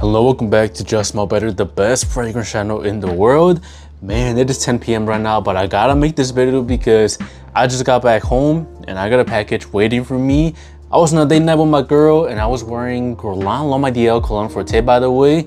Hello, welcome back to Just Smell Better, the best fragrance channel in the world. Man, it is 10 p.m. right now, but I gotta make this video because I just got back home and I got a package waiting for me. I was on a date night with my girl and I was wearing Guerlain L'Homme Ideal cologne Forte, by the way.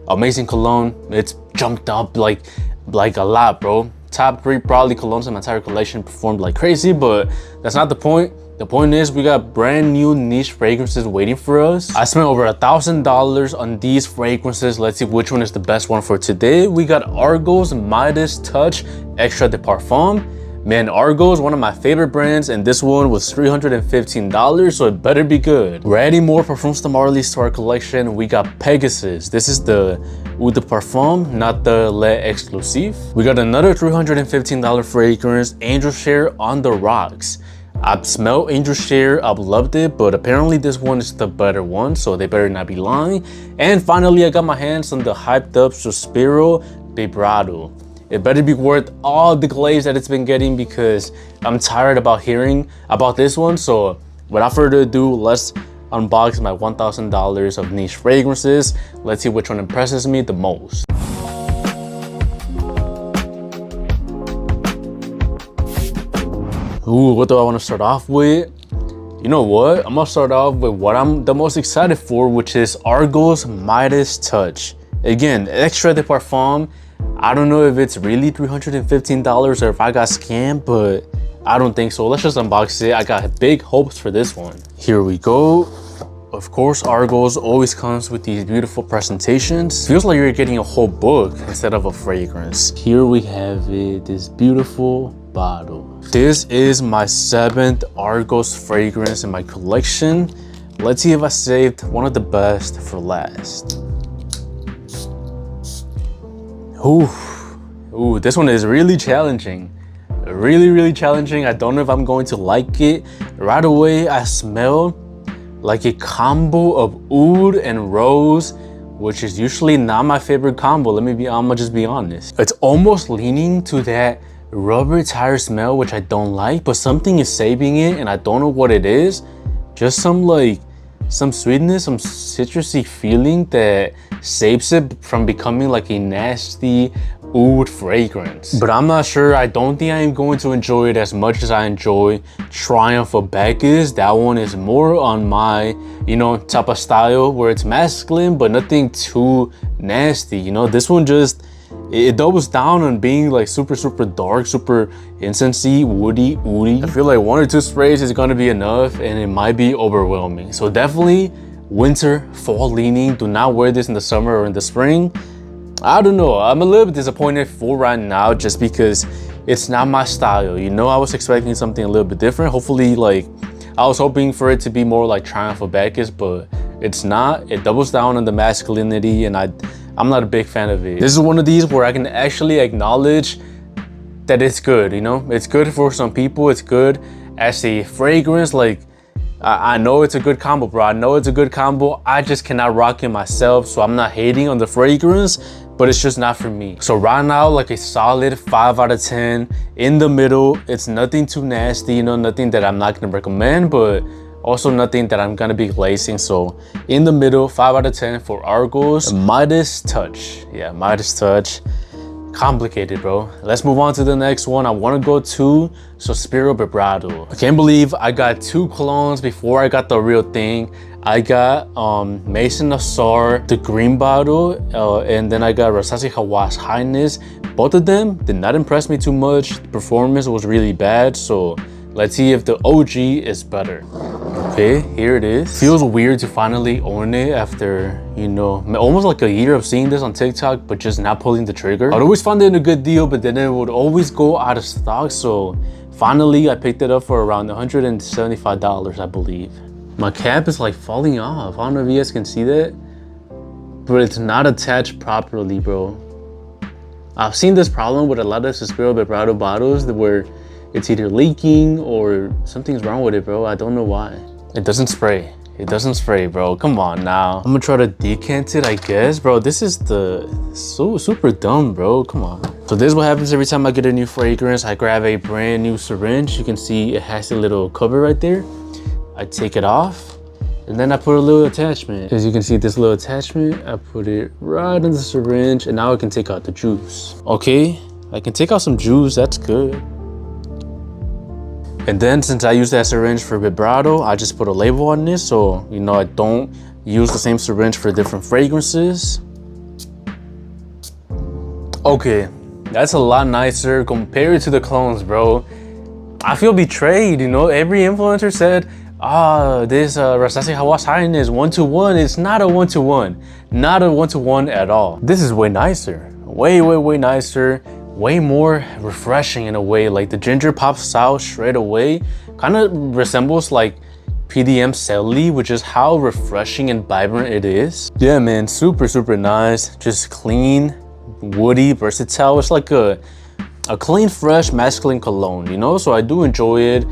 Amazing cologne. It's jumped up like a lot, bro. Top 3 probably colognes in my entire collection, performed like crazy, but that's not the point. The point is we got brand new niche fragrances waiting for us. I spent over $1,000 on these fragrances. Let's see which one is the best one for today. We got Argos Midas Touch Extra de Parfum. Man, Argos, one of my favorite brands, and this one was $315, so it better be good. We're adding more Parfums de Marly to our collection. We got Pegasus. This is the Eau de Parfum, not the Le Exclusive. We got another $315 fragrance, Angel Share on the Rocks. I've smelled Angel Share, I've loved it, but apparently this one is the better one, so they better not be lying. And finally, I got my hands on the hyped up Sospiro Vibrato. It better be worth all the glaze that it's been getting because I'm tired about hearing about this one. So without further ado, let's unbox my $1,000 of niche fragrances. Let's see which one impresses me the most. Ooh, what do I want to start off with? You know what? I'm gonna start off with what I'm the most excited for, which is Argos Midas Touch. Again, Extra de Parfum. I don't know if it's really $315 or if I got scammed, but I don't think so. Let's just unbox it. I got big hopes for this one. Here we go. Of course, Argos always comes with these beautiful presentations. Feels like you're getting a whole book instead of a fragrance. Here we have it, this beautiful bottle. This is my 7th Argos fragrance in my collection. Let's see if I saved one of the best for last. Ooh, this one is really challenging. Really challenging. I don't know if I'm going to like it. Right away, I smell like a combo of oud and rose, which is usually not my favorite combo. I'ma just be honest. It's almost leaning to that rubber tire smell, which I don't like, but something is saving it and I don't know what it is. Just some sweetness, some citrusy feeling that saves it from becoming like a nasty oud fragrance. But I'm not sure. I don't think I am going to enjoy it as much as I enjoy Triumph of Bacchus. That one is more on my, type of style where it's masculine, but nothing too nasty. This one just, it doubles down on being like super dark, super incensey, woody. I feel like 1 or 2 sprays is gonna be enough and it might be overwhelming. So definitely winter, fall leaning. Do not wear this in the summer or in the spring. I don't know. I'm a little bit disappointed for right now just because it's not my style. I was expecting something a little bit different. Hopefully, I was hoping for it to be more like Triumph of Bacchus, but it's not. It doubles down on the masculinity and I'm not a big fan of it. This is one of these where I can actually acknowledge that it's good, It's good for some people. It's good as a fragrance. I know it's a good combo, bro. I know it's a good combo. I just cannot rock it myself, so I'm not hating on the fragrance, but it's just not for me. So right now, like a solid 5 out of 10 in the middle. It's nothing too nasty, nothing that I'm not gonna recommend, but also nothing that I'm gonna be glazing. So in the middle, 5 out of 10 for Argos Midas Touch. Yeah, Midas Touch. Complicated, bro. Let's move on to the next one. I want to go to Sospiro Vibrato. I can't believe I got 2 colognes before I got the real thing. I got Maison Nassar, the green bottle, and then I got Rasasi Hawass Highness. Both of them did not impress me too much. The performance was really bad, so let's see if the OG is better. Okay, here it is. Feels weird to finally own it after, almost like a year of seeing this on TikTok, but just not pulling the trigger. I'd always find it a good deal, but then it would always go out of stock. So finally, I picked it up for around $175, I believe. My cap is falling off. I don't know if you guys can see that, but it's not attached properly, bro. I've seen this problem with a lot of Sospiro Vibrato bottles where it's either leaking or something's wrong with it, bro. I don't know why. It doesn't spray. It doesn't spray, bro. Come on now. I'm gonna try to decant it, I guess. Bro, this is so super dumb, bro. Come on. So this is what happens every time I get a new fragrance. I grab a brand new syringe. You can see it has a little cover right there. I take it off. And then I put a little attachment. As you can see, this little attachment, I put it right in the syringe, and now I can take out the juice. Okay, I can take out some juice, that's good. And then since I use that syringe for vibrato, I just put a label on this so, you know, I don't use the same syringe for different fragrances. Okay, that's a lot nicer compared to the clones, bro. I feel betrayed, you know. Every influencer said, this Rasasi Hawas Highness 1-to-1. It's not a 1-to-1. Not a 1-to-1 at all. This is way nicer. Way nicer. Way more refreshing in a way. Like the ginger pops out straight away. Kind of resembles like PDM Selly, which is how refreshing and vibrant it is. Yeah, man, super nice. Just clean, woody, versatile. It's like a clean, fresh, masculine cologne, you know? So I do enjoy it.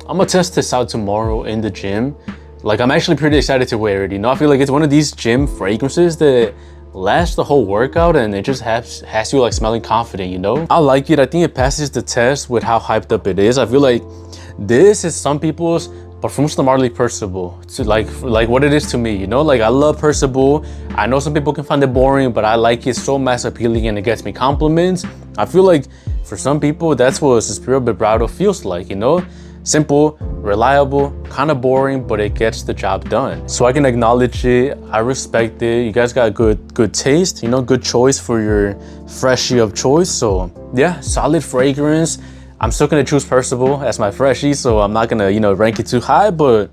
I'm gonna test this out tomorrow in the gym. Like, I'm actually pretty excited to wear it, you know? I feel like it's one of these gym fragrances that lasts the whole workout and it just has you like smelling confident, you know? I like it. I think it passes the test with how hyped up it is. I feel like this is some people's Parfums de Marly Percival, to like what it is to me, you know? Like, I love Percival. I know some people can find it boring, but I like it so mass appealing and it gets me compliments. I feel like for some people, that's what Sospiro Vibrato feels like, you know? Simple, reliable, kind of boring, but it gets the job done. So I can acknowledge it. I respect it. You guys got good taste, you know, good choice for your freshie of choice. So yeah, solid fragrance. I'm still gonna choose Percival as my freshie, so I'm not gonna, you know, rank it too high, but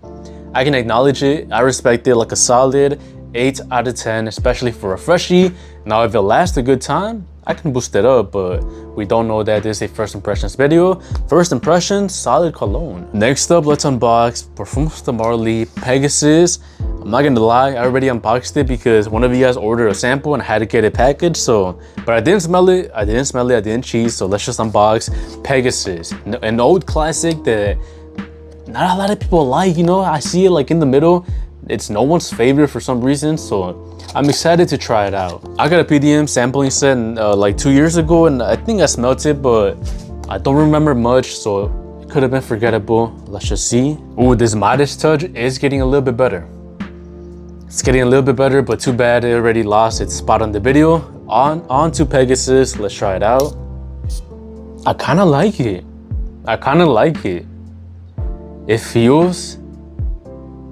I can acknowledge it. I respect it like a solid 8 out of 10, especially for a freshie. Now, if it lasts a good time, I can boost it up, but we don't know that this is a first impressions video. First impression, solid cologne. Next up, let's unbox Parfums de Marly Pegasus. I'm not gonna lie, I already unboxed it because one of you guys ordered a sample and I had to get it packaged. So, but I didn't smell it, I didn't cheese. So let's just unbox Pegasus, an old classic that not a lot of people like, you know? I see it like in the middle. It's no one's favorite for some reason, so I'm excited to try it out. I got a PDM sampling set like 2 years ago, and I think I smelled it, but I don't remember much, so it could have been forgettable. Let's just see. Ooh, this Midas Touch is getting a little bit better. It's getting a little bit better, but too bad it already lost its spot on the video. On to Pegasus, let's try it out. I kind of like it.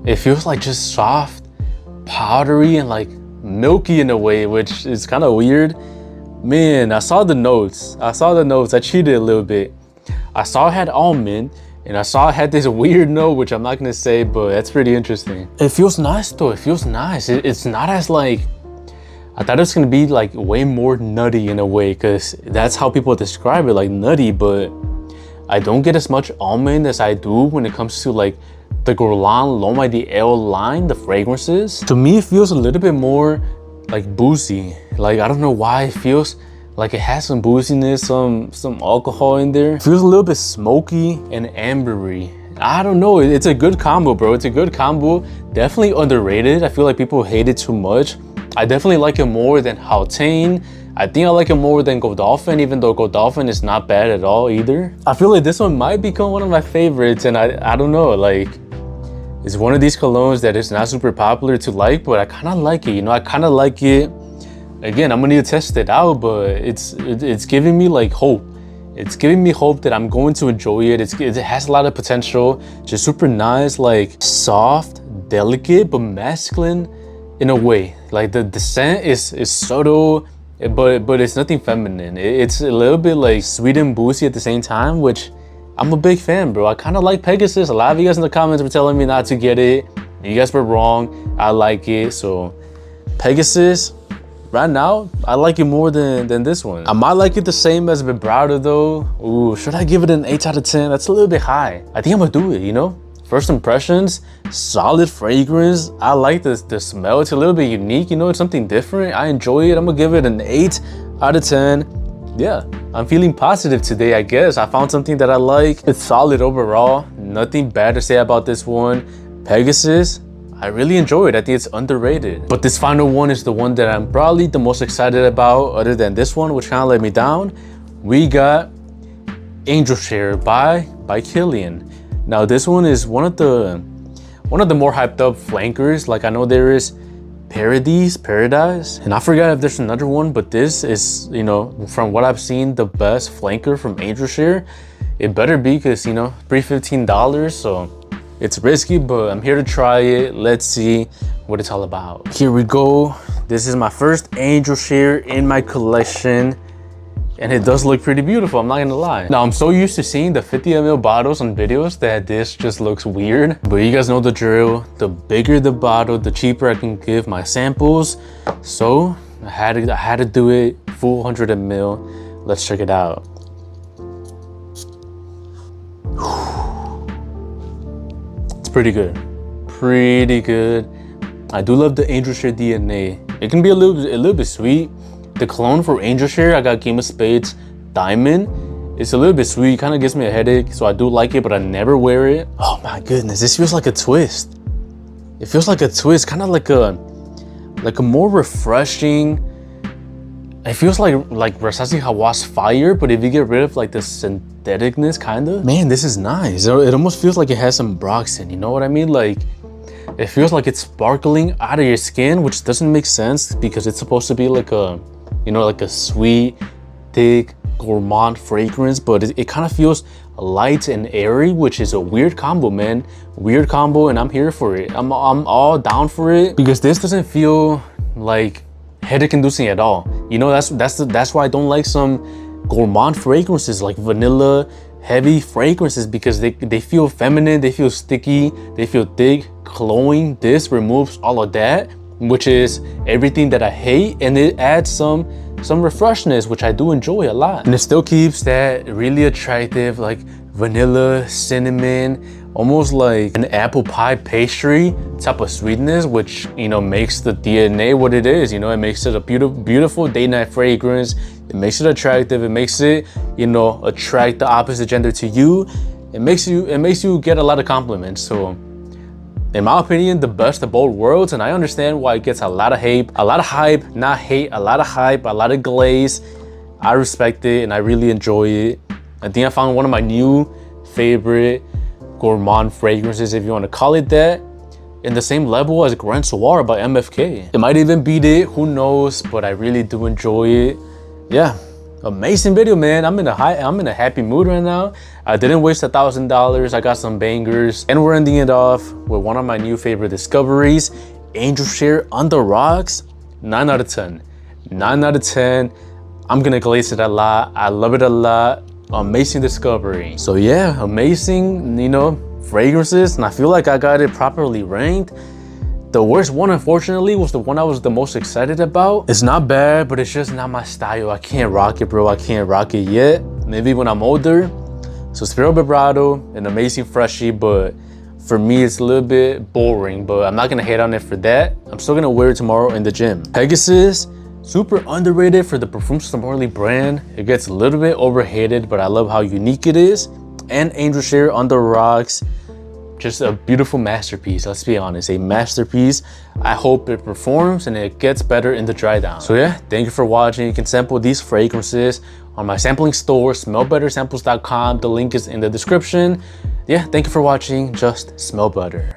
It feels like just soft, powdery, and like milky in a way, which is kind of weird. Man, I saw the notes. I cheated a little bit. I saw it had almond, and I saw it had this weird note, which I'm not gonna say, but that's pretty interesting. It feels nice though. It feels nice. It's not as like, I thought it was gonna be like way more nutty in a way, because that's how people describe it, like nutty, but I don't get as much almond as I do when it comes to like the Guerlain L'Homme Ideal line, the fragrances. To me, it feels a little bit more like boozy. Like, I don't know why it feels like it has some booziness, some alcohol in there. It feels a little bit smoky and ambery. I don't know, it's a good combo, bro. It's a good combo. Definitely underrated. I feel like people hate it too much. I definitely like it more than Hautane. I think I like it more than Godolphin, even though Godolphin is not bad at all either. I feel like this one might become one of my favorites, and I don't know, like, it's one of these colognes that is not super popular to like, but I kind of like it, you know? I kind of like it. Again, I'm gonna need to test it out, but it's giving me like hope. It's giving me hope that I'm going to enjoy it. It has a lot of potential. Just super nice, like soft, delicate, but masculine in a way. Like the scent is subtle, but it's nothing feminine. It's a little bit like sweet and boozy at the same time, which I'm a big fan, bro. I kind of like Pegasus. A lot of you guys in the comments were telling me not to get it. You guys were wrong. I like it. So Pegasus, right now, I like it more than this one. I might like it the same as Vibrato though. Ooh, should I give it an 8 out of 10? That's a little bit high. I think I'm gonna do it, you know? First impressions, solid fragrance. I like the smell. It's a little bit unique, you know? It's something different. I enjoy it. I'm gonna give it an 8 out of 10. Yeah, I'm feeling positive today, I guess. I found something that I like. It's solid overall. Nothing bad to say about this one. Pegasus, I really enjoy it. I think it's underrated. But this final one is the one that I'm probably the most excited about, other than this one, which kind of let me down. We got Angel Share by Kilian. Now this one is one of one of the more hyped up flankers. Like I know there is Paradise, and I forgot if there's another one, but this is, you know, from what I've seen, the best flanker from Angel Share. It better be, because, you know, $15, so it's risky, but I'm here to try it. Let's see what it's all about. Here we go. This is my first Angel Share in my collection, and it does look pretty beautiful, I'm not gonna lie. Now, I'm so used to seeing the 50 ml bottles on videos that this just looks weird, but you guys know the drill. The bigger the bottle, the cheaper I can give my samples. So I had to do it full 100 ml. Let's check it out. It's pretty good, pretty good. I do love the Angel Share DNA. It can be a little bit sweet. The cologne for Angel Share, I got Game of Spades Diamond. It's a little bit sweet, kind of gives me a headache, so I do like it, but I never wear it. Oh my goodness, this feels like a twist. It feels like a twist, kind of like a more refreshing. It feels like Versace Hawass Fire, but if you get rid of like the syntheticness, kind of. Man, this is nice. It almost feels like it has some Broxton, you know what I mean? Like, it feels like it's sparkling out of your skin, which doesn't make sense because it's supposed to be like a, you know, like a sweet, thick, gourmand fragrance, but it kind of feels light and airy, which is a weird combo, man. Weird combo, and I'm here for it. I'm all down for it, because this doesn't feel like headache inducing at all. You know, that's why I don't like some gourmand fragrances, like vanilla heavy fragrances, because they feel feminine, they feel sticky, they feel thick, glowing. This removes all of that, which is everything that I hate, and it adds some refreshness, which I do enjoy a lot. And it still keeps that really attractive, like vanilla, cinnamon, almost like an apple pie pastry type of sweetness, which, you know, makes the DNA what it is. You know, it makes it a beautiful date night fragrance. It makes it attractive. It makes it, you know, attract the opposite gender to you. It makes you get a lot of compliments. So in my opinion, the best of both worlds, and I understand why it gets a lot of hype, not hate, a lot of hype, a lot of glaze. I respect it and I really enjoy it. I think I found one of my new favorite gourmand fragrances, if you want to call it that, in the same level as Grand Soir by MFK. It might even beat it, who knows, but I really do enjoy it. Yeah, amazing video, man. I'm in a happy mood right now. I didn't waste $1,000. I got some bangers, and we're ending it off with one of my new favorite discoveries, Angel Share on the Rocks. 9 out of 10. 9 out of 10. I'm gonna glaze it a lot. I love it a lot. Amazing discovery. So yeah, amazing, you know, fragrances, and I feel like I got it properly ranked. The worst one, unfortunately, was the one I was the most excited about. It's not bad, but it's just not my style. I can't rock it, bro. I can't rock it yet. Maybe when I'm older. Sospiro Vibrato, an amazing freshie, but for me, it's a little bit boring, but I'm not gonna hate on it for that. I'm still gonna wear it tomorrow in the gym. Pegasus, super underrated for the Parfums de Marly brand. It gets a little bit overhated, but I love how unique it is. And Angel Share on the Rocks, just a beautiful masterpiece. Let's be honest, a masterpiece. I hope it performs and it gets better in the dry down. So yeah, thank you for watching. You can sample these fragrances on my sampling store, smellbettersamples.com. The link is in the description. Yeah, thank you for watching. Just smell better.